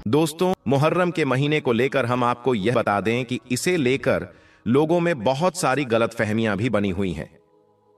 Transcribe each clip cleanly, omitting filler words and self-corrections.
दोस्तों, मुहर्रम के महीने को लेकर हम आपको यह बता दें कि इसे लेकर लोगों में बहुत सारी गलतफहमियां भी बनी हुई हैं।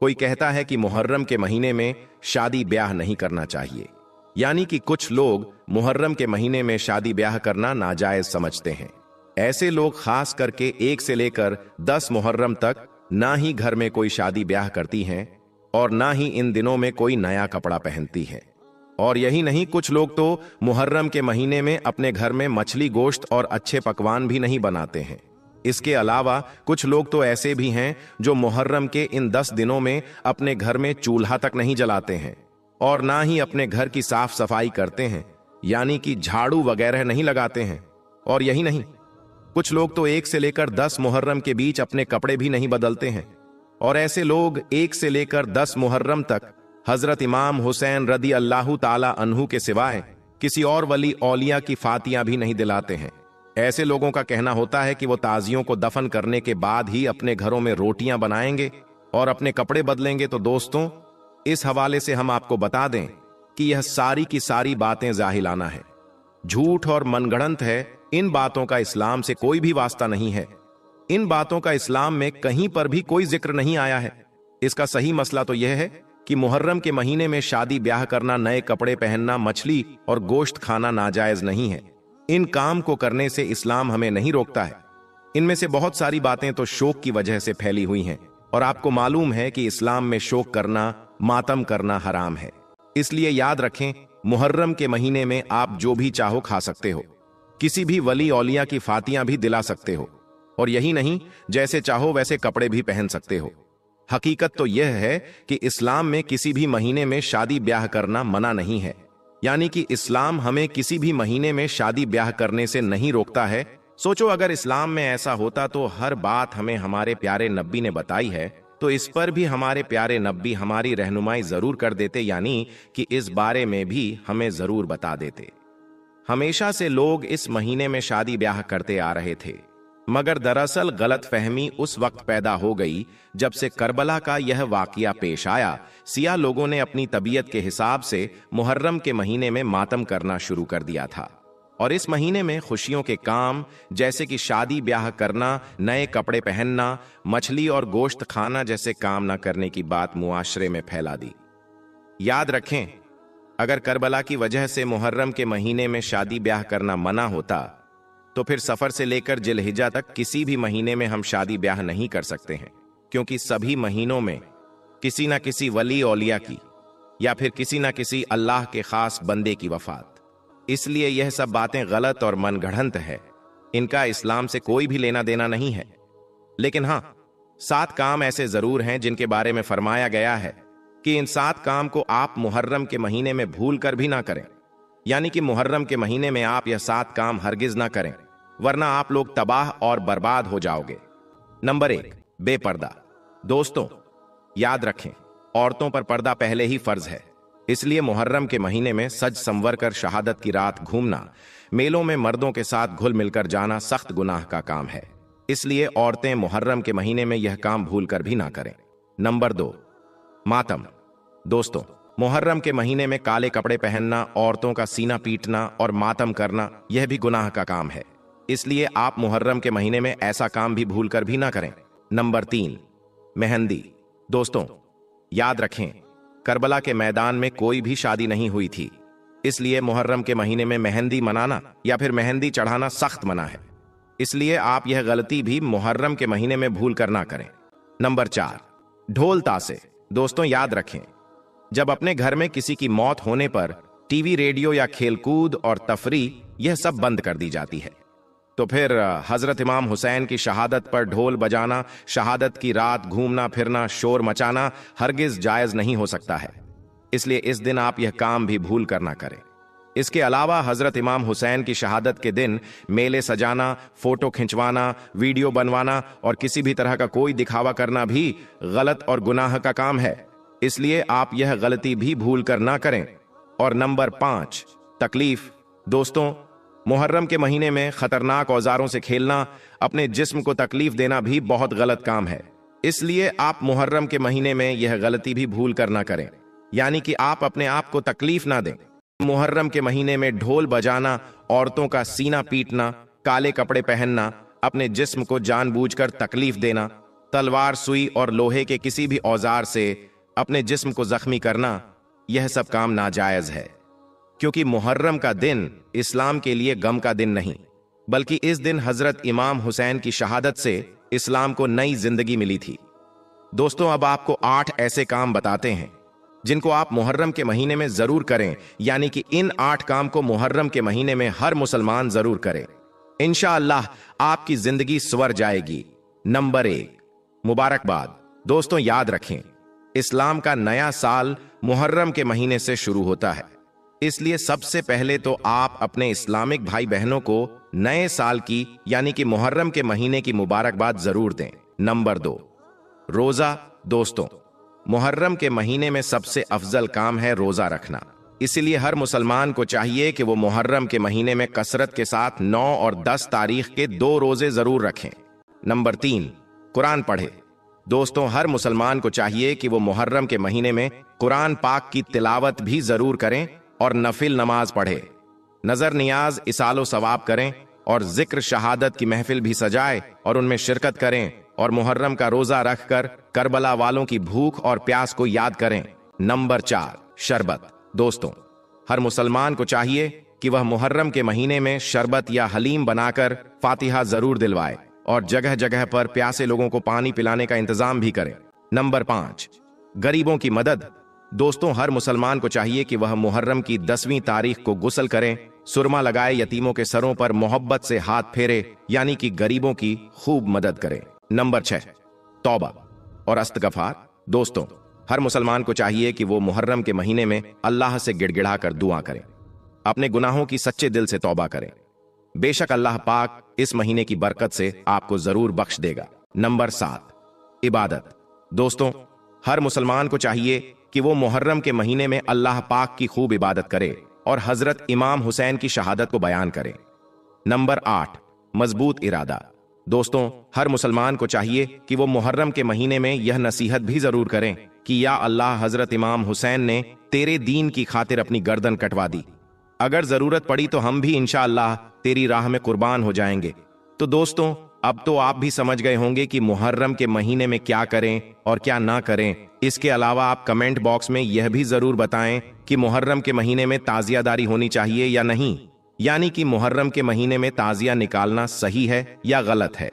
कोई कहता है कि मुहर्रम के महीने में शादी ब्याह नहीं करना चाहिए, यानी कि कुछ लोग मुहर्रम के महीने में शादी ब्याह करना नाजायज समझते हैं। ऐसे लोग खास करके 1 से लेकर 10 मुहर्रम तक ना ही घर में कोई शादी ब्याह करती हैं और ना ही इन दिनों में कोई नया कपड़ा पहनती है। और यही नहीं, कुछ लोग तो मुहर्रम के महीने में अपने घर में मछली, गोश्त और अच्छे पकवान भी नहीं बनाते हैं। इसके अलावा कुछ लोग तो ऐसे भी हैं जो मुहर्रम के इन 10 दिनों में अपने घर में चूल्हा तक नहीं जलाते हैं और ना ही अपने घर की साफ सफाई करते हैं, यानी कि झाड़ू वगैरह नहीं लगाते हैं। और यही नहीं, कुछ लोग तो 1 से लेकर 10 मुहर्रम के बीच अपने कपड़े भी नहीं बदलते हैं। और ऐसे लोग 1 से लेकर 10 मुहर्रम तक हजरत इमाम हुसैन रदी अल्लाह ताला अन्हु के सिवाय किसी और वली औलिया की फातियां भी नहीं दिलाते हैं। ऐसे लोगों का कहना होता है कि वो ताजियों को दफन करने के बाद ही अपने घरों में रोटियां बनाएंगे और अपने कपड़े बदलेंगे। तो दोस्तों, इस हवाले से हम आपको बता दें कि यह सारी की सारी बातें जाहिलाना है, झूठ और मनगढ़ंत है। इन बातों का इस्लाम से कोई भी वास्ता नहीं है। इन बातों का इस्लाम में कहीं पर भी कोई जिक्र नहीं आया है। इसका सही मसला तो यह है कि मुहर्रम के महीने में शादी ब्याह करना, नए कपड़े पहनना, मछली और गोश्त खाना नाजायज नहीं है। इन काम को करने से इस्लाम हमें नहीं रोकता है। इनमें से बहुत सारी बातें तो शोक की वजह से फैली हुई हैं और आपको मालूम है कि इस्लाम में शोक करना, मातम करना हराम है। इसलिए याद रखें, मुहर्रम के महीने में आप जो भी चाहो खा सकते हो, किसी भी वली औलिया की फातियां भी दिला सकते हो, और यही नहीं, जैसे चाहो वैसे कपड़े भी पहन सकते हो। हकीकत तो यह है कि इस्लाम में किसी भी महीने में शादी ब्याह करना मना नहीं है, यानी कि इस्लाम हमें किसी भी महीने में शादी ब्याह करने से नहीं रोकता है। सोचो, अगर इस्लाम में ऐसा होता तो हर बात हमें हमारे प्यारे नब्बी ने बताई है, तो इस पर भी हमारे प्यारे नब्बी हमारी रहनुमाई जरूर कर देते, यानी कि इस बारे में भी हमें जरूर बता देते। हमेशा से लोग इस महीने में शादी ब्याह करते आ रहे थे, मगर दरअसल गलत फहमी उस वक्त पैदा हो गई जब से करबला का यह वाकया पेश आया। सिया लोगों ने अपनी तबीयत के हिसाब से मुहर्रम के महीने में मातम करना शुरू कर दिया था और इस महीने में खुशियों के काम जैसे कि शादी ब्याह करना, नए कपड़े पहनना, मछली और गोश्त खाना जैसे काम न करने की बात मुआशरे में फैला दी। याद रखें, अगर करबला की वजह से मुहर्रम के महीने में शादी ब्याह करना मना होता तो फिर सफर से लेकर जिलहिजा तक किसी भी महीने में हम शादी ब्याह नहीं कर सकते हैं, क्योंकि सभी महीनों में किसी ना किसी वली औलिया की या फिर किसी ना किसी अल्लाह के खास बंदे की वफात। इसलिए यह सब बातें गलत और मनगढ़ंत है। इनका इस्लाम से कोई भी लेना देना नहीं है। लेकिन हाँ, 7 काम ऐसे जरूर हैं जिनके बारे में फरमाया गया है कि इन 7 काम को आप मुहर्रम के महीने में भूल कर भी ना करें, यानी कि मुहर्रम के महीने में आप यह 7 काम हरगिज ना करें, वरना आप लोग तबाह और बर्बाद हो जाओगे। नंबर 1, बेपर्दा। दोस्तों, याद रखें, औरतों पर पर्दा पहले ही फर्ज है। इसलिए मुहर्रम के महीने में सज संवर कर शहादत की रात घूमना, मेलों में मर्दों के साथ घुल मिलकर जाना सख्त गुनाह का काम है। इसलिए औरतें मुहर्रम के महीने में यह काम भूल कर भी ना करें। नंबर 2, मातम। दोस्तों, मुहर्रम के महीने में काले कपड़े पहनना, औरतों का सीना पीटना और मातम करना, यह भी गुनाह का काम है। इसलिए आप मुहर्रम के महीने में ऐसा काम भी भूल कर भी ना करें। नंबर 3, मेहंदी। दोस्तों, याद रखें, करबला के मैदान में कोई भी शादी नहीं हुई थी, इसलिए मुहर्रम के महीने में मेहंदी मनाना या फिर मेहंदी चढ़ाना सख्त मना है। इसलिए आप यह गलती भी मुहर्रम के महीने में भूल कर ना करें। नंबर 4, ढोल तासे। दोस्तों, याद रखें, जब अपने घर में किसी की मौत होने पर टीवी, रेडियो या खेलकूद और तफरी यह सब बंद कर दी जाती है, तो फिर हजरत इमाम हुसैन की शहादत पर ढोल बजाना, शहादत की रात घूमना फिरना, शोर मचाना हरगिज जायज नहीं हो सकता है। इसलिए इस दिन आप यह काम भी भूल कर ना करें। इसके अलावा हजरत इमाम हुसैन की शहादत के दिन मेले सजाना, फोटो खिंचवाना, वीडियो बनवाना और किसी भी तरह का कोई दिखावा करना भी गलत और गुनाह का काम है। इसलिए आप यह गलती भी भूल कर ना करें। और नंबर 5, तकलीफ। दोस्तों, मुहर्रम के महीने में खतरनाक औजारों से खेलना, अपने जिस्म को तकलीफ देना भी बहुत गलत काम है। इसलिए आप मुहर्रम के महीने में यह गलती भी भूल कर ना करें, यानी कि आप अपने आप को तकलीफ ना दें। मुहर्रम के महीने में ढोल बजाना, औरतों का सीना पीटना, काले कपड़े पहनना, अपने जिस्म को जानबूझकर तकलीफ देना, तलवार, सुई और लोहे के किसी भी औजार से अपने जिस्म को जख्मी करना, यह सब काम नाजायज है। क्योंकि मुहर्रम का दिन इस्लाम के लिए गम का दिन नहीं, बल्कि इस दिन हजरत इमाम हुसैन की शहादत से इस्लाम को नई जिंदगी मिली थी। दोस्तों, अब आपको 8 ऐसे काम बताते हैं जिनको आप मुहर्रम के महीने में जरूर करें, यानी कि इन 8 काम को मुहर्रम के महीने में हर मुसलमान जरूर करें। इंशाअल्लाह आपकी जिंदगी स्वर जाएगी। नंबर 1, मुबारकबाद। दोस्तों, याद रखें, इस्लाम का नया साल मुहर्रम के महीने से शुरू होता है, इसलिए सबसे पहले तो आप अपने इस्लामिक भाई बहनों को नए साल की यानी कि मुहर्रम के महीने की मुबारकबाद जरूर दें। नंबर 2, रोजा। दोस्तों, मुहर्रम के महीने में सबसे अफजल काम है रोजा रखना, इसलिए हर मुसलमान को चाहिए कि वो मुहर्रम के महीने में कसरत के साथ 9 और 10 तारीख के 2 रोजे जरूर रखें। नंबर 3, कुरान पढ़े। दोस्तों, हर मुसलमान को चाहिए कि वो मुहर्रम के महीने में कुरान पाक की तिलावत भी जरूर करें और नफिल नमाज पढ़े, नजर नियाज, इसालो सवाब करें और जिक्र शहादत की महफिल भी सजाए और उनमें शिरकत करें और मुहर्रम का रोजा रखकर करबला वालों की भूख और प्यास को याद करें। नंबर 4, शरबत। दोस्तों, हर मुसलमान को चाहिए कि वह मुहर्रम के महीने में शरबत या हलीम बनाकर फातिहा जरूर दिलवाए और जगह जगह पर प्यासे लोगों को पानी पिलाने का इंतजाम भी करें। नंबर 5, गरीबों की मदद। दोस्तों, हर मुसलमान को चाहिए कि वह मुहर्रम की 10वीं तारीख को गुस्ल करें, सुरमा लगाए, यतीमों के सरों पर मोहब्बत से हाथ फेरे, यानी कि गरीबों की खूब मदद करें। नंबर 6, तौबा और इस्तिग़फ़ार। दोस्तों, हर मुसलमान को चाहिए कि वो मुहर्रम के महीने में अल्लाह से गिड़गिड़ा कर दुआ करें, अपने गुनाहों की सच्चे दिल से तौबा करें। बेशक अल्लाह पाक इस महीने की बरकत से आपको जरूर बख्श देगा। नंबर 7, इबादत। दोस्तों, हर मुसलमान को चाहिए कि वो मुहर्रम के महीने में अल्लाह पाक की खूब इबादत करे और हजरत इमाम हुसैन की शहादत को बयान करे। नंबर 8, मजबूत इरादा। दोस्तों, हर मुसलमान को चाहिए कि वो मुहर्रम के महीने में यह नसीहत भी जरूर करें कि या अल्लाह, हजरत इमाम हुसैन ने तेरे दीन की खातिर अपनी गर्दन कटवा दी, अगर जरूरत पड़ी तो हम भी इंशाअल्लाह तेरी राह में कुर्बान हो जाएंगे। तो दोस्तों, अब तो आप भी समझ गए होंगे कि मुहर्रम के महीने में क्या करें और क्या ना करें। इसके अलावा आप कमेंट बॉक्स में यह भी जरूर बताएं कि मुहर्रम के महीने में ताजियादारी होनी चाहिए या नहीं, यानी कि मुहर्रम के महीने में ताजिया निकालना सही है या गलत है।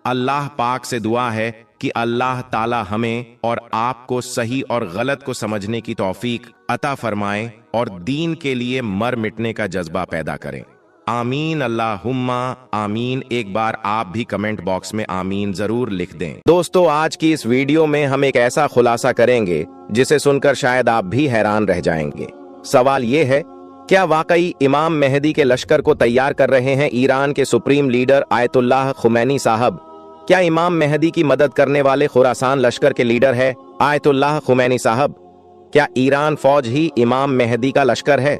अल्लाह पाक से दुआ है कि अल्लाह ताला हमें और आपको सही और गलत को समझने की तौफीक अता फरमाए और दीन के लिए मर मिटने का जज्बा पैदा करें। आमीन, अल्लाहुम्मा आमीन। एक बार आप भी कमेंट बॉक्स में आमीन जरूर लिख दें। दोस्तों, आज की इस वीडियो में हम एक ऐसा खुलासा करेंगे जिसे सुनकर शायद आप भी हैरान रह जाएंगे। सवाल ये है, क्या वाकई इमाम मेहदी के लश्कर को तैयार कर रहे हैं ईरान के सुप्रीम लीडर आयतुल्लाह खुमैनी साहब? क्या इमाम मेहदी की मदद करने वाले खुरासान लश्कर के लीडर है आयतुल्लाह खुमैनी साहब? क्या ईरान फौज ही इमाम मेहदी का लश्कर है?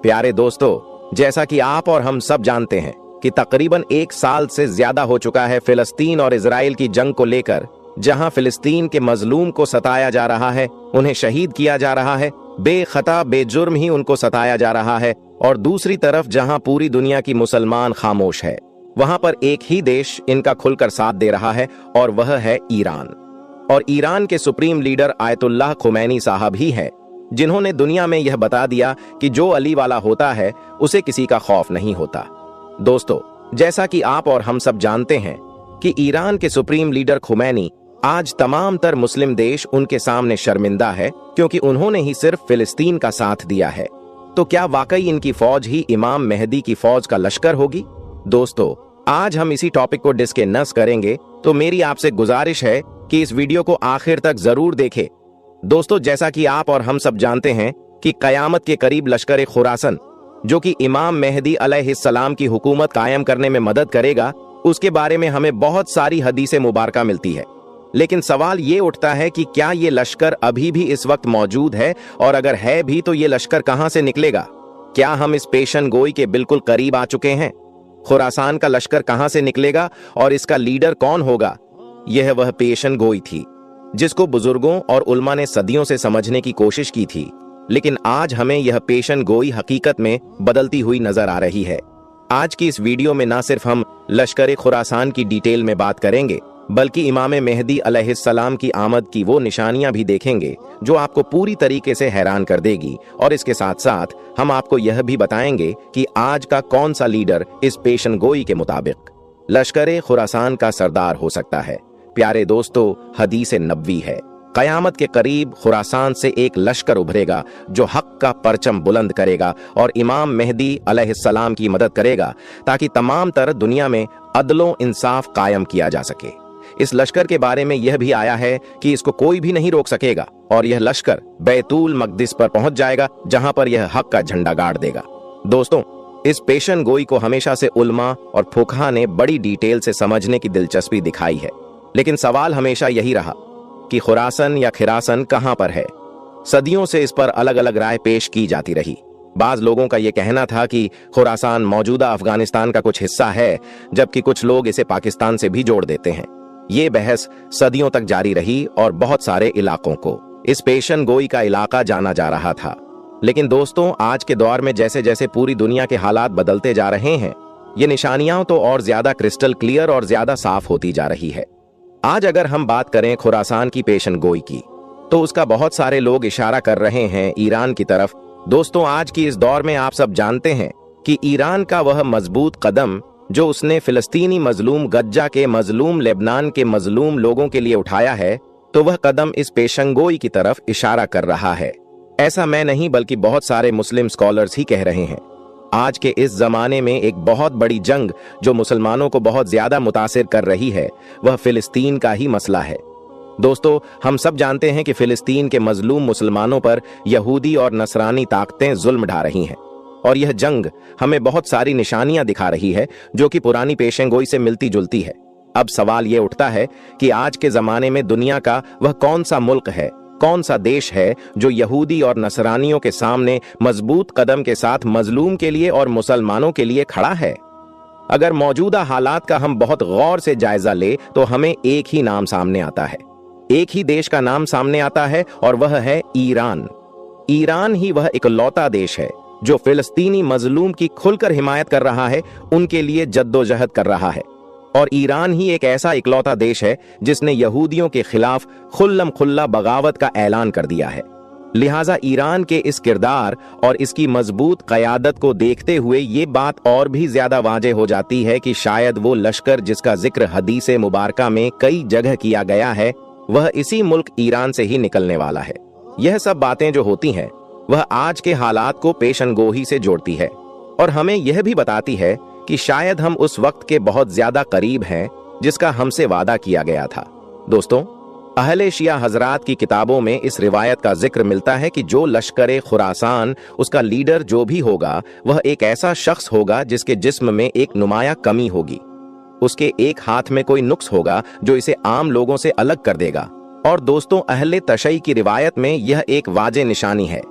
प्यारे दोस्तों, जैसा कि आप और हम सब जानते हैं कि तकरीबन 1 साल से ज्यादा हो चुका है फिलिस्तीन और इजराइल की जंग को लेकर, जहां फिलिस्तीन के मजलूम को सताया जा रहा है, उन्हें शहीद किया जा रहा है, बेखता बेजुर्म ही उनको सताया जा रहा है, और दूसरी तरफ जहां पूरी दुनिया की मुसलमान खामोश है, वहां पर एक ही देश इनका खुलकर साथ दे रहा है और वह है ईरान। और ईरान के सुप्रीम लीडर आयतुल्लाह खुमैनी साहब ही है जिन्होंने दुनिया में यह बता दिया कि जो अली वाला होता है उसे किसी का खौफ नहीं होता। दोस्तों, जैसा कि आप और हम सब जानते हैं कि ईरान के सुप्रीम लीडर खुमैनी आज तमाम तर मुस्लिम देश उनके सामने शर्मिंदा है, क्योंकि उन्होंने ही सिर्फ फिलिस्तीन का साथ दिया है। तो क्या वाकई इनकी फौज ही इमाम मेहदी की फौज का लश्कर होगी? दोस्तों, आज हम इसी टॉपिक को डिस्के नस करेंगे, तो मेरी आपसे गुजारिश है कि इस वीडियो को आखिर तक जरूर देखें। दोस्तों, जैसा कि आप और हम सब जानते हैं कि कयामत के करीब लश्कर खुरासन, जो कि इमाम मेहदी अलैहिस्सलाम की हुकूमत कायम करने में मदद करेगा, उसके बारे में हमें बहुत सारी हदीसें मुबारका मिलती है। लेकिन सवाल ये उठता है कि क्या ये लश्कर अभी भी इस वक्त मौजूद है, और अगर है भी तो ये लश्कर कहां से निकलेगा? क्या हम इस पेशन गोई के बिल्कुल करीब आ चुके हैं? खुरासान का लश्कर कहां से निकलेगा और इसका लीडर कौन होगा? यह वह पेशन गोई थी जिसको बुजुर्गों और उलमा ने सदियों से समझने की कोशिश की थी, लेकिन आज हमें यह पेशन गोई हकीकत में बदलती हुई नजर आ रही है। आज की इस वीडियो में ना सिर्फ हम लश्कर खुरासान की डिटेल में बात करेंगे, बल्कि इमाम मेहदी अलैहिस्सलाम की आमद की वो निशानियां भी देखेंगे जो आपको पूरी तरीके से हैरान कर देगी। और इसके साथ साथ हम आपको यह भी बताएंगे कि आज का कौन सा लीडर इस पेशन गोई के मुताबिक लश्कर खुरासान का सरदार हो सकता है। प्यारे दोस्तों, हदीस नबवी है, कयामत के करीब खुरासान से एक लश्कर उभरेगा जो हक का परचम बुलंद करेगा और इमाम मेहदी अलैहिस्सलाम की मदद करेगा ताकि तमाम तर दुनिया में अदलो इंसाफ कायम किया जा सके। इस लश्कर के बारे में यह भी आया है कि इसको कोई भी नहीं रोक सकेगा और यह लश्कर बैतुल मकदिस पर पहुंच जाएगा, जहां पर यह हक का झंडा गाड़ देगा। दोस्तों, इस पेशन गोई को हमेशा से उलमा और फुकहा ने बड़ी डिटेल से समझने की दिलचस्पी दिखाई है, लेकिन सवाल हमेशा यही रहा कि खुरासन या खिरासन कहां पर है। सदियों से इस पर अलग अलग राय पेश की जाती रही। बाज लोगों का यह कहना था कि खुरासान मौजूदा अफगानिस्तान का कुछ हिस्सा है, जबकि कुछ लोग इसे पाकिस्तान से भी जोड़ देते हैं। ये बहस सदियों तक जारी रही और बहुत सारे इलाकों को इस पेशन गोई का इलाका जाना जा रहा था। लेकिन दोस्तों, आज के दौर में जैसे जैसे पूरी दुनिया के हालात बदलते जा रहे हैं, ये निशानियां तो और ज्यादा क्रिस्टल क्लियर और ज्यादा साफ होती जा रही है। आज अगर हम बात करें खुरासान की पेशन गोई की, तो उसका बहुत सारे लोग इशारा कर रहे हैं ईरान की तरफ। दोस्तों, आज की इस दौर में आप सब जानते हैं कि ईरान का वह मजबूत कदम जो उसने फिलिस्तीनी मजलूम गज्जा के मजलूम, लेबनान के मजलूम लोगों के लिए उठाया है, तो वह कदम इस पेशन गोई की तरफ इशारा कर रहा है। ऐसा मैं नहीं बल्कि बहुत सारे मुस्लिम स्कॉलर्स ही कह रहे हैं। आज के इस जमाने में एक बहुत बड़ी जंग जो मुसलमानों को बहुत ज्यादा मुतासिर कर रही है, वह फिलिस्तीन का ही मसला है। दोस्तों, हम सब जानते हैं कि फिलिस्तीन के मजलूम मुसलमानों पर यहूदी और नसरानी ताकतें जुल्म ढा रही हैं, और यह जंग हमें बहुत सारी निशानियां दिखा रही है जो कि पुरानी पेशन गोई से मिलती जुलती है। अब सवाल यह उठता है कि आज के जमाने में दुनिया का वह कौन सा मुल्क है, कौन सा देश है जो यहूदी और नसरानियों के सामने मजबूत कदम के साथ मजलूम के लिए और मुसलमानों के लिए खड़ा है। अगर मौजूदा हालात का हम बहुत गौर से जायजा ले तो हमें एक ही नाम सामने आता है, एक ही देश का नाम सामने आता है, और वह है ईरान। ईरान ही वह इकलौता देश है जो फिलिस्तीनी मजलूम की खुलकर हिमायत कर रहा है, उनके लिए जद्दोजहद कर रहा है। और ईरान ही एक ऐसा इकलौता देश है जिसने यहूदियों के खिलाफ खुल्लम खुल्ला बगावत का ऐलान कर दिया है। लिहाजा ईरान के इस किरदार और इसकी मजबूत क़यादत को देखते हुए ये बात और भी ज्यादा वाज़ेह हो जाती है कि शायद वो लश्कर जिसका जिक्र हदीस मुबारका में कई जगह किया गया है, वह इसी मुल्क ईरान से ही निकलने वाला है। यह सब बातें जो होती हैं वह आज के हालात को पेशन गोई से जोड़ती है और हमें यह भी बताती है कि शायद हम उस वक्त के बहुत ज्यादा करीब हैं जिसका हमसे वादा किया गया था। दोस्तों, अहले शिया हजरात की किताबों में इस रिवायत का जिक्र मिलता है कि जो लश्कर खुरासान, उसका लीडर जो भी होगा, वह एक ऐसा शख्स होगा जिसके जिस्म में एक नुमाया कमी होगी। उसके एक हाथ में कोई नुक्स होगा जो इसे आम लोगों से अलग कर देगा। और दोस्तों, अहले तशय्युई की रिवायत में यह एक वाजे निशानी है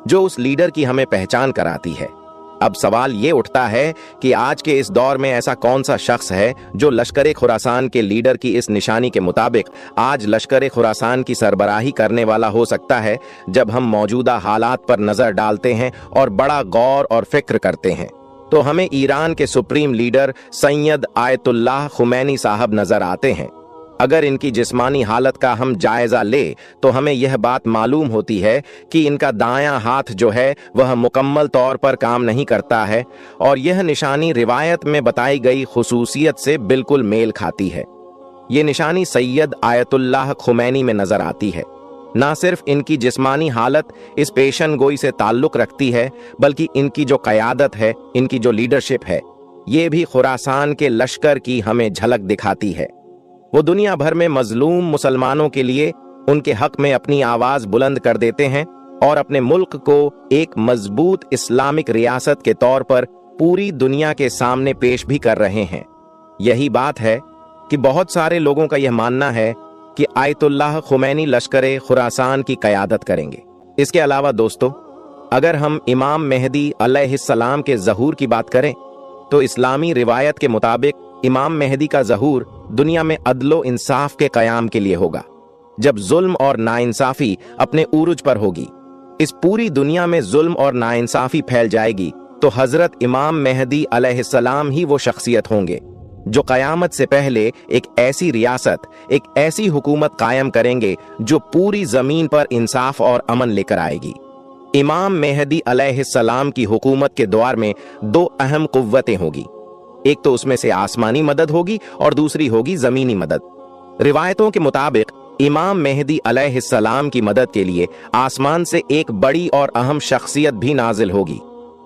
जो उस लीडर की हमें पहचान कराती है। अब सवाल ये उठता है कि आज के इस दौर में ऐसा कौन सा शख्स है जो लश्कर खुरासान के लीडर की इस निशानी के मुताबिक आज लश्कर खुरासान की सरबराही करने वाला हो सकता है। जब हम मौजूदा हालात पर नजर डालते हैं और बड़ा गौर और फिक्र करते हैं, तो हमें ईरान के supreme leader Syed Ayatollah Khomeini साहब नजर आते हैं। अगर इनकी जिस्मानी हालत का हम जायजा ले तो हमें यह बात मालूम होती है कि इनका दायां हाथ जो है वह मुकम्मल तौर पर काम नहीं करता है, और यह निशानी रिवायत में बताई गई खुसूसियत से बिल्कुल मेल खाती है। ये निशानी सैयद आयतुल्लाह खुमैनी में नजर आती है। ना सिर्फ इनकी जिस्मानी हालत इस पेशन गोई से ताल्लुक रखती है, बल्कि इनकी जो क़यादत है, इनकी जो लीडरशिप है, ये भी खुरासान के लश्कर की हमें झलक दिखाती है। वो दुनिया भर में मजलूम मुसलमानों के लिए उनके हक में अपनी आवाज बुलंद कर देते हैं और अपने मुल्क को एक मजबूत इस्लामिक रियासत के तौर पर पूरी दुनिया के सामने पेश भी कर रहे हैं। यही बात है कि बहुत सारे लोगों का यह मानना है कि आयतुल्लाह खुमैनी लश्कर खुरासान की क़यादत करेंगे। इसके अलावा दोस्तों, अगर हम इमाम मेहदी अलैहिस्सलाम के ज़हूर की बात करें तो इस्लामी रिवायत के मुताबिक इमाम मेहदी का ज़हूर दुनिया में अदलो इंसाफ के क़याम के लिए होगा, जब जुल्म और नाइंसाफी अपने उरूज पर होगी। इस पूरी दुनिया में जुल्म और नाइंसाफी फैल जाएगी तो हजरत इमाम मेहदी अलैहिस्सलाम ही वो शख्सियत होंगे जो कयामत से पहले एक ऐसी रियासत, एक ऐसी हुकूमत कायम करेंगे जो पूरी जमीन पर इंसाफ और अमन लेकर आएगी। इमाम मेहदी अलैहिस्सलाम की हुकूमत के दौर में दो अहम कुव्वतें होगी। एक तो उसमें से आसमानी मदद होगी और दूसरी होगी जमीनी मदद। रिवायतों के मुताबिक इमाम मेहदी अलैहिस्सलाम की मदद के लिए आसमान से एक बड़ी और अहम शख्सियत भी नाजिल होगी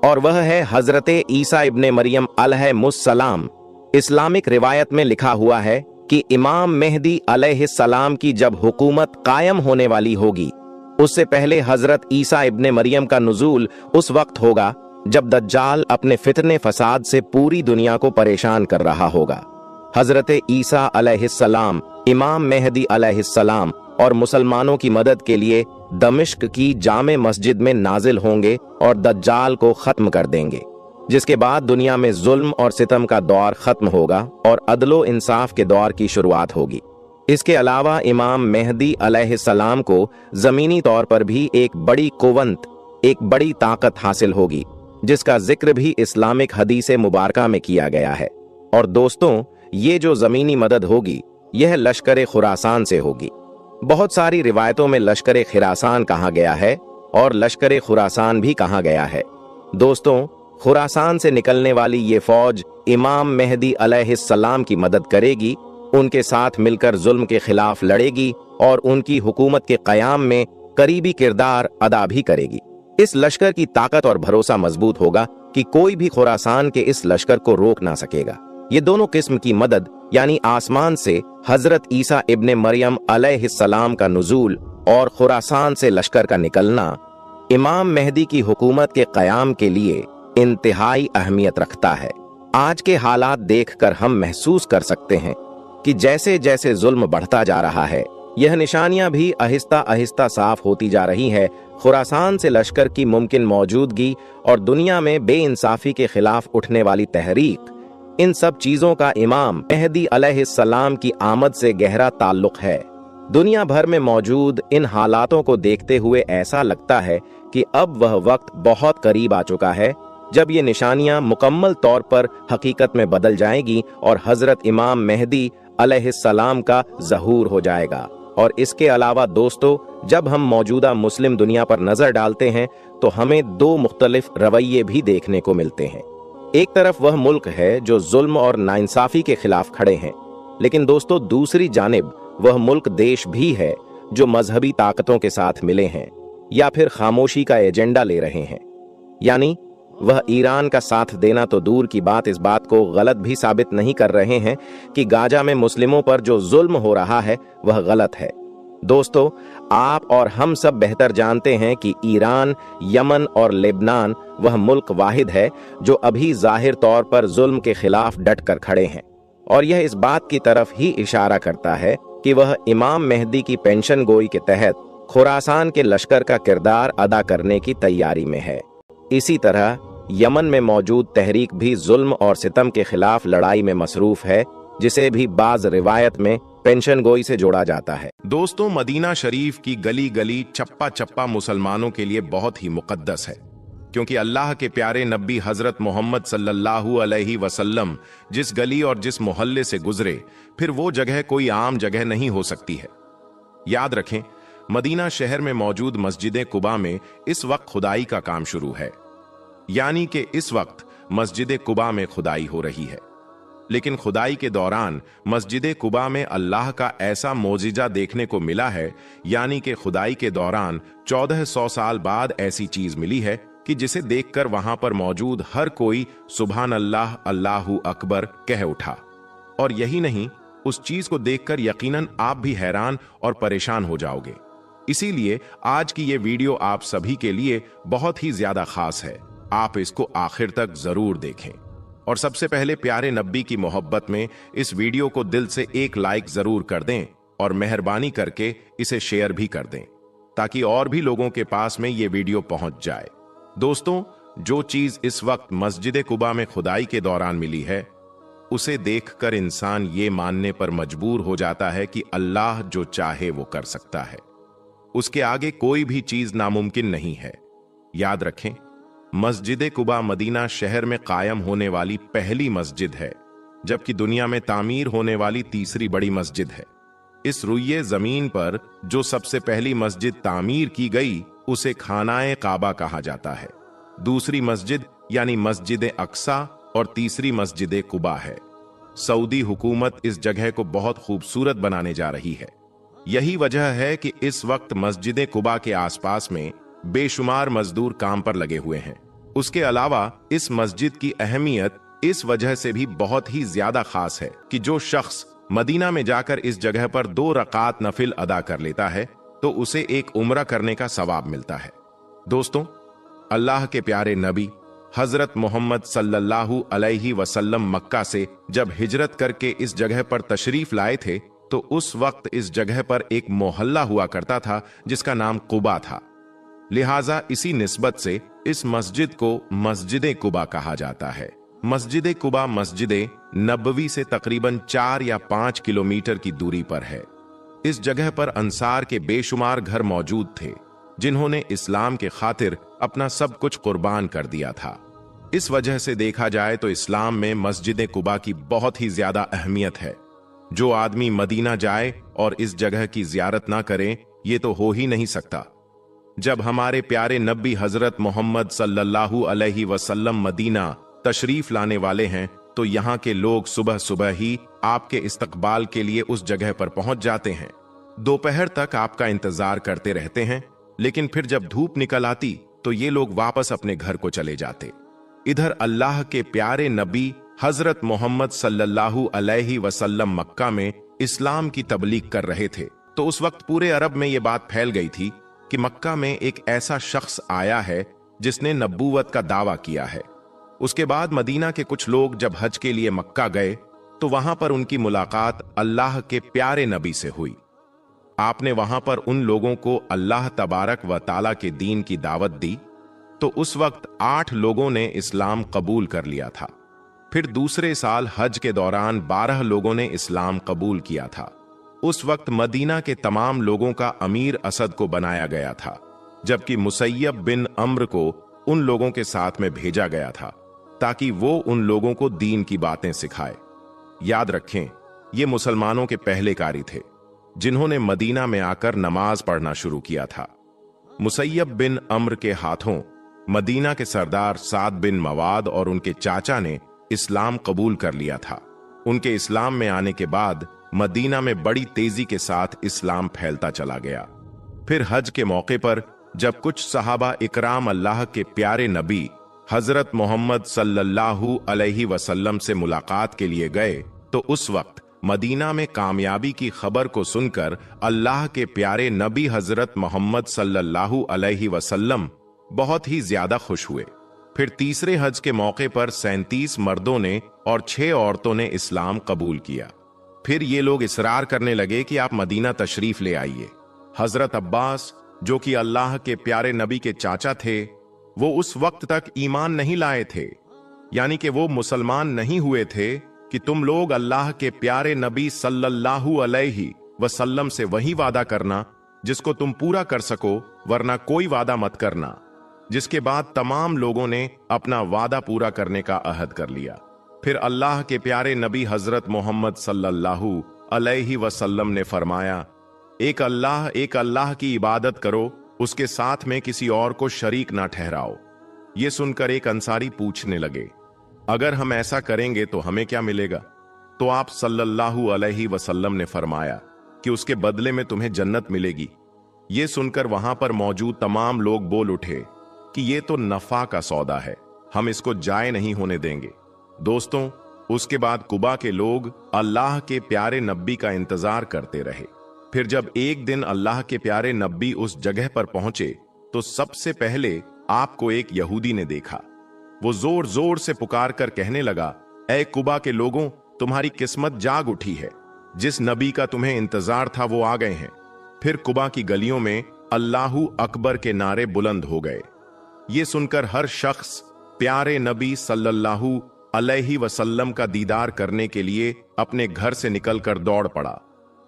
और वह है हजरत ईसा इब्ने मरियम अलैहिस्सलाम। इस्लामिक रिवायत में लिखा हुआ है कि इमाम मेहदी अलैहिस्सलाम की जब हुकूमत कायम होने वाली होगी उससे पहले हजरत ईसा इब्ने मरियम का नुज़ूल उस वक्त होगा जब दज्जाल अपने फितने फसाद से पूरी दुनिया को परेशान कर रहा होगा। हजरत ईसा अलैहिस्सलाम, इमाम मेहदी अलैहिस्सलाम और मुसलमानों की मदद के लिए दमिश्क की जामे मस्जिद में नाजिल होंगे और दज्जाल को खत्म कर देंगे, जिसके बाद दुनिया में जुल्म और सितम का दौर खत्म होगा और अदलो इंसाफ के दौर की शुरुआत होगी। इसके अलावा इमाम मेहदी अलैहिस्सलाम को जमीनी तौर पर भी एक बड़ी कुव्वत, एक बड़ी ताकत हासिल होगी जिसका जिक्र भी इस्लामिक हदीस मुबारका में किया गया है। और दोस्तों, ये जो जमीनी मदद होगी यह लश्कर खुरासान से होगी। बहुत सारी रिवायतों में लश्कर खिरासान कहा गया है और लश्कर खुरासान भी कहा गया है। दोस्तों, खुरासान से निकलने वाली ये फौज इमाम मेहदी अलैहिस्सलाम की मदद करेगी, उनके साथ मिलकर जुल्म के खिलाफ लड़ेगी और उनकी हुकूमत के कयाम में करीबी किरदार अदा भी करेगी। इस लश्कर की ताकत और भरोसा मजबूत होगा कि कोई भी खुरासान के इस लश्कर को रोक ना सकेगा। ये दोनों किस्म की मदद यानी आसमान से हजरत ईसा इब्ने मरियम अलैहिस्सलाम का नुज़ूल और खुरासान से लश्कर का निकलना इमाम मेहदी की हुकूमत के कयाम के लिए इंतहाई अहमियत रखता है। आज के हालात देखकर हम महसूस कर सकते हैं कि जैसे जैसे जुल्म बढ़ता जा रहा है, यह निशानियां भी आहिस्ता आहिस्ता साफ होती जा रही है। खुरासान से लश्कर की मुमकिन मौजूदगी और दुनिया में बेइंसाफी के खिलाफ उठने वाली तहरीक, इन सब चीजों का इमाम मेहदी अलैहिस्सलाम की आमद से गहरा ताल्लुक है। दुनिया भर में मौजूद इन हालातों को देखते हुए ऐसा लगता है कि अब वह वक्त बहुत करीब आ चुका है जब ये निशानियां मुकम्मल तौर पर हकीकत में बदल जाएंगी और हजरत इमाम मेहदी अलैहिस्सलाम का ज़हूर हो जाएगा। और इसके अलावा दोस्तों, जब हम मौजूदा मुस्लिम दुनिया पर नजर डालते हैं तो हमें दो मुख्तलिफ रवैये भी देखने को मिलते हैं। एक तरफ वह मुल्क है जो जुल्म और नाइंसाफी के खिलाफ खड़े हैं, लेकिन दोस्तों दूसरी जानिब वह मुल्क देश भी है जो मजहबी ताकतों के साथ मिले हैं या फिर खामोशी का एजेंडा ले रहे हैं। यानी वह ईरान का साथ देना तो दूर की बात, इस बात को गलत भी साबित नहीं कर रहे हैं कि गाजा में मुस्लिमों पर जो जुल्म हो रहा है वह गलत है। दोस्तों, आप और हम सब बेहतर जानते हैं कि ईरान, यमन और लेबनान वह मुल्क वाहिद है जो अभी जाहिर तौर पर जुल्म के खिलाफ डट कर खड़े हैं, और यह इस बात की तरफ ही इशारा करता है कि वह इमाम मेहदी की पेंशन गोई के तहत खुरासान के लश्कर का किरदार अदा करने की तैयारी में है। इसी तरह यमन में मौजूद तहरीक भी जुल्म और सितम के खिलाफ लड़ाई में मसरूफ है, जिसे भी बाज रिवायत में पेंशन गोई से जोड़ा जाता है। दोस्तों, मदीना शरीफ की गली गली, चप्पा चप्पा मुसलमानों के लिए बहुत ही मुकद्दस है, क्योंकि अल्लाह के प्यारे नबी हजरत मोहम्मद सल्लल्लाहु अलैहि वसल्लम जिस गली और जिस मोहल्ले से गुजरे, फिर वो जगह कोई आम जगह नहीं हो सकती है। याद रखें, मदीना शहर में मौजूद मस्जिद कुबा में इस वक्त खुदाई का काम शुरू है, यानी कि इस वक्त मस्जिद कुबा में खुदाई हो रही है। लेकिन खुदाई के दौरान मस्जिद कुबा में अल्लाह का ऐसा मोजिजा देखने को मिला है, यानी कि खुदाई के दौरान 1400 साल बाद ऐसी चीज मिली है कि जिसे देखकर वहां पर मौजूद हर कोई सुभान अल्लाह, अल्लाहु अकबर कह उठा। और यही नहीं, उस चीज को देखकर यकीनन आप भी हैरान और परेशान हो जाओगे। इसीलिए आज की ये वीडियो आप सभी के लिए बहुत ही ज्यादा खास है। आप इसको आखिर तक जरूर देखें। और सबसे पहले प्यारे नबी की मोहब्बत में इस वीडियो को दिल से एक लाइक जरूर कर दें और मेहरबानी करके इसे शेयर भी कर दें, ताकि और भी लोगों के पास में ये वीडियो पहुंच जाए। दोस्तों, जो चीज इस वक्त मस्जिद कुबा में खुदाई के दौरान मिली है, उसे देखकर इंसान ये मानने पर मजबूर हो जाता है कि अल्लाह जो चाहे वो कर सकता है। उसके आगे कोई भी चीज नामुमकिन नहीं है। याद रखें, मस्जिद कुबा मदीना शहर में कायम होने वाली पहली मस्जिद है, जबकि दुनिया में तामीर होने वाली तीसरी बड़ी मस्जिद है। इस रुइये जमीन पर जो सबसे पहली मस्जिद तामीर की गई उसे खानाए काबा कहा जाता है। दूसरी मस्जिद यानी मस्जिद अक्सा और तीसरी मस्जिद कुबा है। सऊदी हुकूमत इस जगह को बहुत खूबसूरत बनाने जा रही है। यही वजह है कि इस वक्त मस्जिद कुबा के आसपास में बेशुमार मजदूर काम पर लगे हुए हैं। उसके अलावा इस मस्जिद की अहमियत इस वजह से भी बहुत ही ज्यादा खास है कि जो शख्स मदीना में जाकर इस जगह पर 2 रकात नफिल अदा कर लेता है तो उसे एक उम्रा करने का सवाब मिलता है। दोस्तों, अल्लाह के प्यारे नबी हजरत मोहम्मद सल्लल्लाहु अलैहि वसल्लम मक्का से जब हिजरत करके इस जगह पर तशरीफ लाए थे तो उस वक्त इस जगह पर एक मोहल्ला हुआ करता था जिसका नाम कुबा था। लिहाजा इसी निस्बत से इस मस्जिद को मस्जिद कुबा कहा जाता है। मस्जिद कुबा मस्जिद नबवी से तकरीबन 4 या 5 किलोमीटर की दूरी पर है। इस जगह पर अंसार के बेशुमार घर मौजूद थे जिन्होंने इस्लाम के खातिर अपना सब कुछ कुर्बान कर दिया था। इस वजह से देखा जाए तो इस्लाम में मस्जिद कुबा की बहुत ही ज्यादा अहमियत है। जो आदमी मदीना जाए और इस जगह की जियारत ना करे ये तो हो ही नहीं सकता। जब हमारे प्यारे नबी हजरत मोहम्मद सल्लल्लाहु अलैहि वसल्लम मदीना तशरीफ लाने वाले हैं तो यहाँ के लोग सुबह सुबह ही आपके इस्तकबाल के लिए उस जगह पर पहुंच जाते हैं। दोपहर तक आपका इंतजार करते रहते हैं, लेकिन फिर जब धूप निकल आती तो ये लोग वापस अपने घर को चले जाते। इधर अल्लाह के प्यारे नबी हजरत मोहम्मद सल्लल्लाहु अलैहि वसल्लम मक्का में इस्लाम की तबलीग कर रहे थे तो उस वक्त पूरे अरब में ये बात फैल गई थी कि मक्का में एक ऐसा शख्स आया है जिसने नबूवत का दावा किया है। उसके बाद मदीना के कुछ लोग जब हज के लिए मक्का गए तो वहां पर उनकी मुलाकात अल्लाह के प्यारे नबी से हुई। आपने वहां पर उन लोगों को अल्लाह तबारक व ताला के दीन की दावत दी तो उस वक्त 8 लोगों ने इस्लाम कबूल कर लिया था। फिर दूसरे साल हज के दौरान 12 लोगों ने इस्लाम कबूल किया था। उस वक्त मदीना के तमाम लोगों का अमीर असद को बनाया गया था, जबकि मुसैयब बिन अम्र को उन लोगों के साथ में भेजा गया था ताकि वो उन लोगों को दीन की बातें सिखाए। याद रखें, ये मुसलमानों के पहले कारी थे जिन्होंने मदीना में आकर नमाज पढ़ना शुरू किया था। मुसैयब बिन अम्र के हाथों मदीना के सरदार साद बिन मवाद और उनके चाचा ने इस्लाम कबूल कर लिया था। उनके इस्लाम में आने के बाद मदीना में बड़ी तेजी के साथ इस्लाम फैलता चला गया। फिर हज के मौके पर जब कुछ सहाबा इकराम अल्लाह के प्यारे नबी हजरत मोहम्मद सल्लल्लाहु अलैहि वसल्लम से मुलाकात के लिए गए तो उस वक्त मदीना में कामयाबी की खबर को सुनकर अल्लाह के प्यारे नबी हजरत मोहम्मद सल्लल्लाहु अलैहि वसल्लम बहुत ही ज्यादा खुश हुए। फिर तीसरे हज के मौके पर 37 मर्दों ने और 6 औरतों ने इस्लाम कबूल किया। फिर ये लोग इसरार करने लगे कि आप मदीना तशरीफ ले आइए। हजरत अब्बास जो कि अल्लाह के प्यारे नबी के चाचा थे, वो उस वक्त तक ईमान नहीं लाए थे, यानी कि वो मुसलमान नहीं हुए थे कि तुम लोग अल्लाह के प्यारे नबी सल्लल्लाहु अलैहि वसल्लम से वही वादा करना जिसको तुम पूरा कर सको, वरना कोई वादा मत करना। जिसके बाद तमाम लोगों ने अपना वादा पूरा करने का अहद कर लिया। फिर अल्लाह के प्यारे नबी हजरत मोहम्मद सल्लल्लाहु अलैहि वसल्लम ने फरमाया, एक अल्लाह की इबादत करो, उसके साथ में किसी और को शरीक ना ठहराओ। ये सुनकर एक अंसारी पूछने लगे, अगर हम ऐसा करेंगे तो हमें क्या मिलेगा? तो आप सल्लल्लाहु अलैहि वसल्लम ने फरमाया कि उसके बदले में तुम्हें जन्नत मिलेगी। ये सुनकर वहां पर मौजूद तमाम लोग बोल उठे कि ये तो नफा का सौदा है, हम इसको जाए नहीं होने देंगे। दोस्तों, उसके बाद कुबा के लोग अल्लाह के प्यारे नबी का इंतजार करते रहे। फिर जब एक दिन अल्लाह के प्यारे नबी उस जगह पर पहुंचे तो सबसे पहले आपको एक यहूदी ने देखा। वो जोर जोर से पुकार कर कहने लगा, ऐ कुबा के लोगों, तुम्हारी किस्मत जाग उठी है, जिस नबी का तुम्हें इंतजार था वो आ गए हैं। फिर कुबा की गलियों में अल्लाहू अकबर के नारे बुलंद हो गए। ये सुनकर हर शख्स प्यारे नबी सल्लल्लाहु अलैहि वसल्लम का दीदार करने के लिए अपने घर से निकलकर दौड़ पड़ा।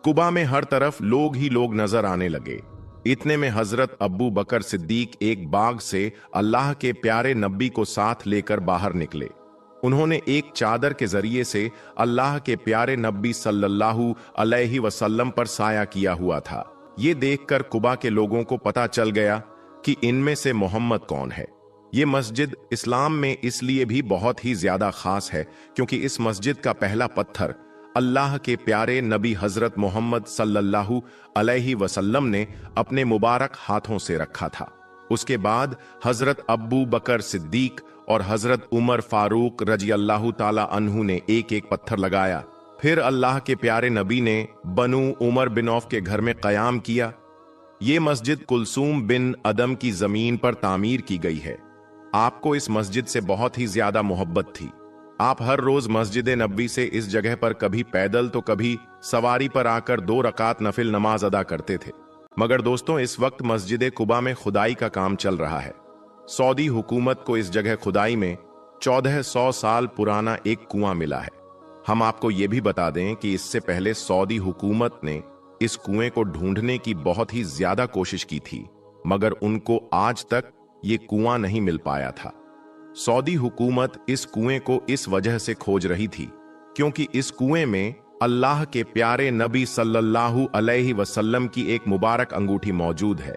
कुबा में हर तरफ लोग ही लोग नजर आने लगे। इतने में हजरत अब्बू बकर सिद्दीक एक बाग से अल्लाह के प्यारे नबी को साथ लेकर बाहर निकले। उन्होंने एक चादर के जरिए से अल्लाह के प्यारे नबी सल्लल्लाहु अलैहि वसल्लम पर साया किया हुआ था। ये देखकर कुबा के लोगों को पता चल गया कि इनमें से मोहम्मद कौन है। ये मस्जिद इस्लाम में इसलिए भी बहुत ही ज्यादा खास है क्योंकि इस मस्जिद का पहला पत्थर अल्लाह के प्यारे नबी हजरत मोहम्मद सल्लल्लाहु अलैहि वसल्लम ने अपने मुबारक हाथों से रखा था। उसके बाद हजरत अब्बू बकर सिद्दीक और हजरत उमर फारूक रजी अल्लाह ताला अन्हु ने एक एक पत्थर लगाया। फिर अल्लाह के प्यारे नबी ने बनु उमर बिन औफ के घर में कयाम किया। ये मस्जिद कुलसूम बिन अदम की जमीन पर तामीर की गई है। आपको इस मस्जिद से बहुत ही ज्यादा मोहब्बत थी। आप हर रोज मस्जिद नबी से इस जगह पर कभी पैदल तो कभी सवारी पर आकर 2 रकात नफिल नमाज अदा करते थे। मगर दोस्तों, इस वक्त मस्जिद कुबा में खुदाई का काम चल रहा है। सऊदी हुकूमत को इस जगह खुदाई में 1400 साल पुराना एक कुआं मिला है। हम आपको ये भी बता दें कि इससे पहले सऊदी हुकूमत ने इस कुएं को ढूंढने की बहुत ही ज्यादा कोशिश की थी, मगर उनको आज तक ये कुआं नहीं मिल पाया था। सऊदी हुकूमत इस कुएं को इस वजह से खोज रही थी क्योंकि इस कुएं में अल्लाह के प्यारे नबी सल्लल्लाहु अलैहि वसल्लम की एक मुबारक अंगूठी मौजूद है।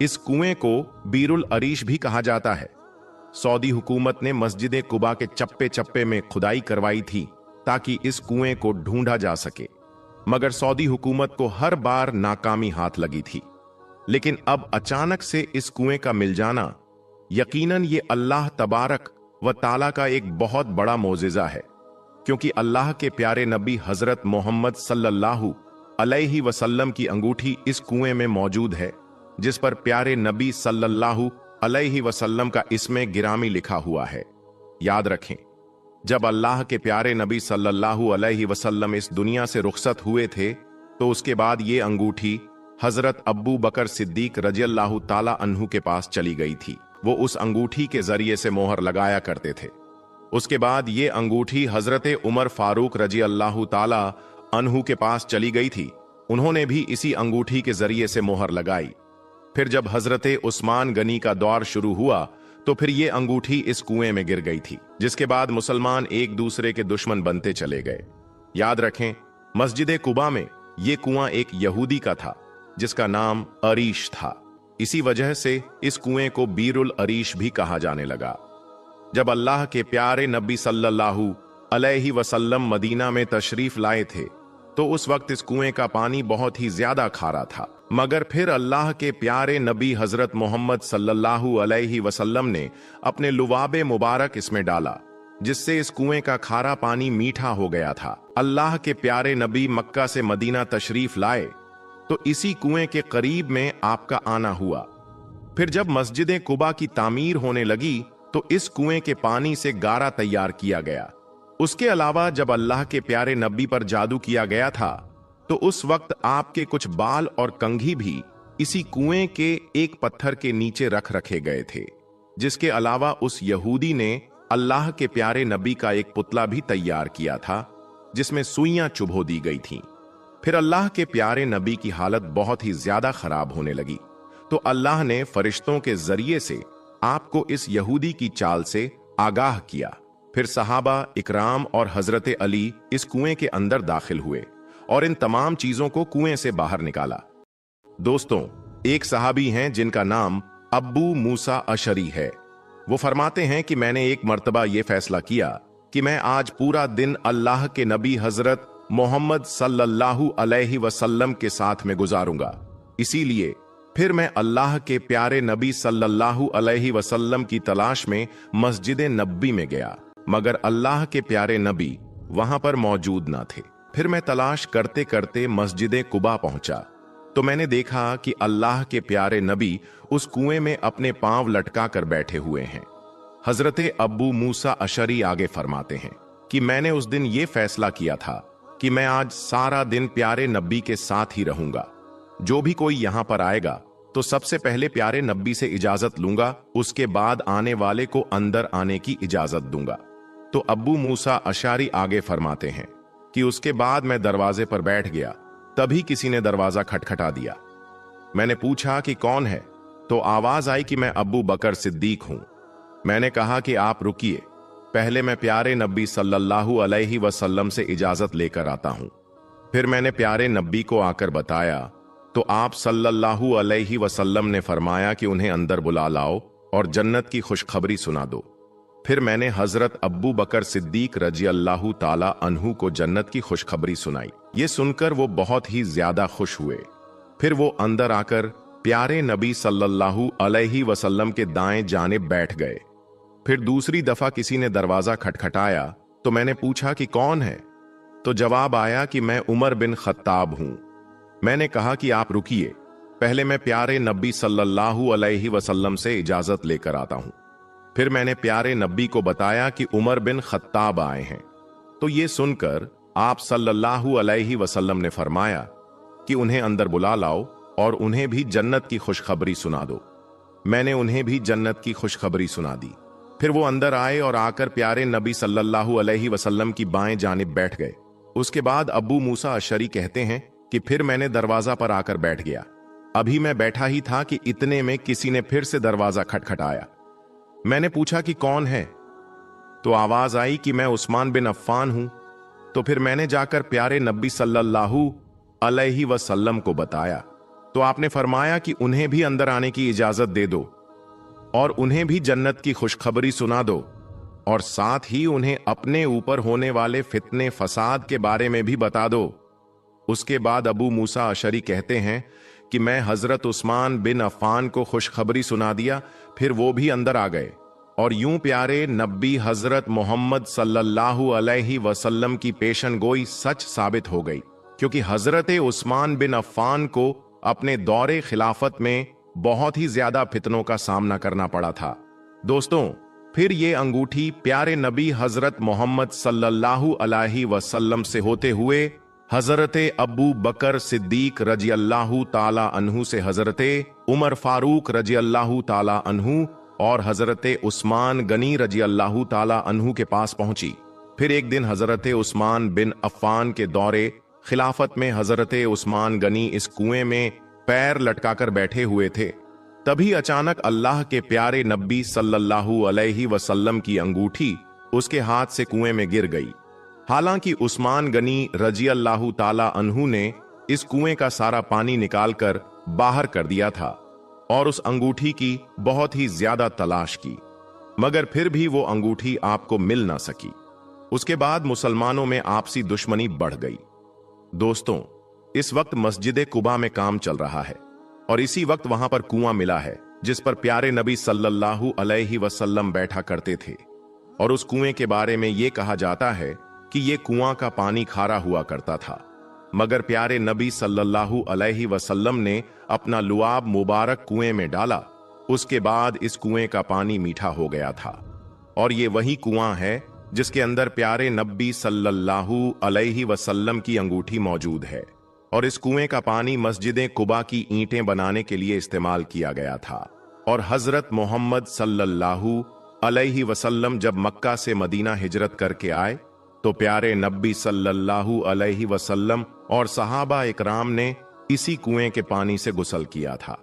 इस कुएं को बीरुल अरीश भी कहा जाता है। सऊदी हुकूमत ने मस्जिद कुबा के चप्पे चप्पे में खुदाई करवाई थी ताकि इस कुएं को ढूंढा जा सके, मगर सऊदी हुकूमत को हर बार नाकामी हाथ लगी थी। लेकिन अब अचानक से इस कुएं का मिल जाना यकीनन ये अल्लाह तबारक व ताला का एक बहुत बड़ा मोजिजा है, क्योंकि अल्लाह के प्यारे नबी हजरत मोहम्मद सल्लल्लाहु अलैहि वसल्लम की अंगूठी इस कुएं में मौजूद है, जिस पर प्यारे नबी सल्लल्लाहु अलैहि वसल्लम का इसमें गिरामी लिखा हुआ है। याद रखें, जब अल्लाह के प्यारे नबी सल्लल्लाहु अलैहि वसल्लम इस दुनिया से रुखसत हुए थे तो उसके बाद ये अंगूठी हजरत अब्बू बकर सिद्दीक रज़ियल्लाहु ताला अन्हु के पास चली गई थी। वो उस अंगूठी के जरिए से मोहर लगाया करते थे। उसके बाद ये अंगूठी हजरत उमर फारूक रज़ियल्लाहु ताला अन्हु के पास चली गई थी। उन्होंने भी इसी अंगूठी के जरिए से मोहर लगाई। फिर जब हजरत उस्मान गनी का दौर शुरू हुआ तो फिर ये अंगूठी इस कुएं में गिर गई थी, जिसके बाद मुसलमान एक दूसरे के दुश्मन बनते चले गए। याद रखें, मस्जिद कुबा में ये कुआं एक यहूदी का था जिसका नाम अरीश था। इसी वजह से इस कुएं को बीरुल अरीश भी कहा जाने लगा। जब अल्लाह के प्यारे नबी सल्लल्लाहु अलैहि वसल्लम मदीना में तशरीफ लाए थे तो उस वक्त इस कुएं का पानी बहुत ही ज्यादा खारा था, मगर फिर अल्लाह के प्यारे नबी हजरत मोहम्मद सल्लल्लाहु अलैहि वसल्लम ने अपने लुवाबे मुबारक इसमें डाला, जिससे इस कुएं का खारा पानी मीठा हो गया था। अल्लाह के प्यारे नबी मक्का से मदीना तशरीफ लाए तो इसी कुएं के करीब में आपका आना हुआ। फिर जब मस्जिद कुबा की तामीर होने लगी तो इस कुएं के पानी से गारा तैयार किया गया। उसके अलावा जब अल्लाह के प्यारे नबी पर जादू किया गया था तो उस वक्त आपके कुछ बाल और कंघी भी इसी कुएं के एक पत्थर के नीचे रख रखे गए थे। जिसके अलावा उस यहूदी ने अल्लाह के प्यारे नबी का एक पुतला भी तैयार किया था जिसमें सुइयां चुभो दी गई थीं। फिर अल्लाह के प्यारे नबी की हालत बहुत ही ज्यादा खराब होने लगी तो अल्लाह ने फरिश्तों के जरिए से आपको इस यहूदी की चाल से आगाह किया। फिर सहाबा इकराम और हजरत अली इस कुएं के अंदर दाखिल हुए और इन तमाम चीजों को कुएं से बाहर निकाला। दोस्तों, एक सहाबी हैं जिनका नाम अब्बू मूसा अशरी है। वो फरमाते हैं कि मैंने एक मर्तबा ये फैसला किया कि मैं आज पूरा दिन अल्लाह के नबी हजरत मोहम्मद सल्लल्लाहु अलैहि वसल्लम के साथ में गुजारूंगा। इसीलिए फिर मैं अल्लाह के प्यारे नबी सल्लल्लाहु अलैहि वसल्लम की तलाश में मस्जिद नबी में गया, मगर अल्लाह के प्यारे नबी वहां पर मौजूद ना थे। फिर मैं तलाश करते करते मस्जिद कुबा पहुंचा तो मैंने देखा कि अल्लाह के प्यारे नबी उस कुएं में अपने पांव लटका कर बैठे हुए हैं। हजरत अब्बू मूसा अशरी आगे फरमाते हैं कि मैंने उस दिन ये फैसला किया था कि मैं आज सारा दिन प्यारे नबी के साथ ही रहूंगा। जो भी कोई यहां पर आएगा तो सबसे पहले प्यारे नबी से इजाजत लूंगा, उसके बाद आने वाले को अंदर आने की इजाजत दूंगा। तो अब्बू मूसा अशारी आगे फरमाते हैं कि उसके बाद मैं दरवाजे पर बैठ गया, तभी किसी ने दरवाजा खटखटा दिया। मैंने पूछा कि कौन है, तो आवाज आई कि मैं अबू बकर सिद्दीक हूं। मैंने कहा कि आप रुकिए, पहले मैं प्यारे नबी सल्लल्लाहु अलैहि वसल्लम से इजाजत लेकर आता हूं। फिर मैंने प्यारे नबी को आकर बताया तो आप सल्लल्लाहु अलैहि वसल्लम ने फरमाया कि उन्हें अंदर बुला लाओ और जन्नत की खुशखबरी सुना दो। फिर मैंने हजरत अब्बू बकर सिद्दीक रजी अल्लाहु ताला अन्हु को जन्नत की खुशखबरी सुनाई। ये सुनकर वो बहुत ही ज्यादा खुश हुए। फिर वो अंदर आकर प्यारे नबी सल्लल्लाहु अलैहि वसल्लम के दाएं जानिब बैठ गए। फिर दूसरी दफा किसी ने दरवाजा खटखटाया तो मैंने पूछा कि कौन है, तो जवाब आया कि मैं उमर बिन खत्ताब हूं। मैंने कहा कि आप रुकिए, पहले मैं प्यारे नबी सल्लल्लाहु अलैहि वसल्लम से इजाजत लेकर आता हूं। फिर मैंने प्यारे नबी को बताया कि उमर बिन खत्ताब आए हैं। तो ये सुनकर आप सल्लल्लाहु अलैहि वसल्लम ने फरमाया कि उन्हें अंदर बुला लाओ और उन्हें भी जन्नत की खुशखबरी सुना दो। मैंने उन्हें भी जन्नत की खुशखबरी सुना दी। फिर वो अंदर आए और आकर प्यारे नबी सल्लल्लाहु अलैहि वसल्लम की बाएं जानिब बैठ गए। उसके बाद अबू मूसा अशरी कहते हैं कि फिर मैंने दरवाजा पर आकर बैठ गया। अभी मैं बैठा ही था कि इतने में किसी ने फिर से दरवाजा खटखटाया। मैंने पूछा कि कौन है, तो आवाज आई कि मैं उस्मान बिन अफ्फान हूं। तो फिर मैंने जाकर प्यारे नबी सल्लल्लाहु अलैहि वसल्लम को बताया तो आपने फरमाया कि उन्हें भी अंदर आने की इजाजत दे दो और उन्हें भी जन्नत की खुशखबरी सुना दो और साथ ही उन्हें अपने ऊपर होने वाले फितने फसाद के बारे में भी बता दो। उसके बाद अबू मूसा अशरी कहते हैं कि मैं हजरत उस्मान बिन अफ्फान को खुशखबरी सुना दिया, फिर वो भी अंदर आ गए और यूं प्यारे नबी हजरत मोहम्मद सल्लल्लाहु अलैहि वसल्लम की पेशन गोई सच साबित हो गई, क्योंकि हजरत उस्मान बिन अफ्फान को अपने दौरे खिलाफत में बहुत ही ज्यादा फितनों का सामना करना पड़ा था। दोस्तों, फिर ये अंगूठी प्यारे नबी हजरत मोहम्मद सल्लल्लाहु अलैहि वसल्लम से होते हुए हजरत अबू बकर सिद्दीक रजी अल्लाहु ताला अन्हु से हजरत उमर फारूक रजी अल्लाहु ताला अन्हु और हजरत उस्मान गनी रजी अल्लाहु ताला अन्हु के पास पहुंची। फिर एक दिन हजरत उस्मान बिन अफ्फान के दौरे खिलाफत में हजरत उस्मान गनी इस कुएं में पैर लटकाकर बैठे हुए थे। तभी अचानक अल्लाह के प्यारे नबी सल्लल्लाहु अलैहि वसल्लम की अंगूठी उसके हाथ से कुएं में गिर गई। हालांकि उस्मान गनी रजी अल्लाहु ताला अन्हु ने इस कुएं का सारा पानी निकालकर बाहर कर दिया था और उस अंगूठी की बहुत ही ज्यादा तलाश की, मगर फिर भी वो अंगूठी आपको मिल ना सकी। उसके बाद मुसलमानों में आपसी दुश्मनी बढ़ गई। दोस्तों, इस वक्त मस्जिद कुबा में काम चल रहा है और इसी वक्त वहां पर कुआं मिला है जिस पर प्यारे नबी सल्लल्लाहु अलैहि वसल्लम बैठा करते थे। और उस कुएं के बारे में यह कहा जाता है कि यह कुआं का पानी खारा हुआ करता था, मगर प्यारे नबी सल्लल्लाहु अलैहि वसल्लम ने अपना लुआब मुबारक कुएं में डाला। उसके बाद इस कुएं का पानी मीठा हो गया था और ये वही कुआं है जिसके अंदर प्यारे नबी सल्लल्लाहु अलैहि वसल्लम की अंगूठी मौजूद है। और इस कुएं का पानी मस्जिद कुबा की ईंटें बनाने के लिए इस्तेमाल किया गया था। और हजरत मोहम्मद सल्लल्लाहु अलैहि वसल्लम जब मक्का से मदीना हिजरत करके आए तो प्यारे नबी सल्लल्लाहु अलैहि वसल्लम और सहाबा इकराम ने इसी कुएं के पानी से गुस्ल किया था।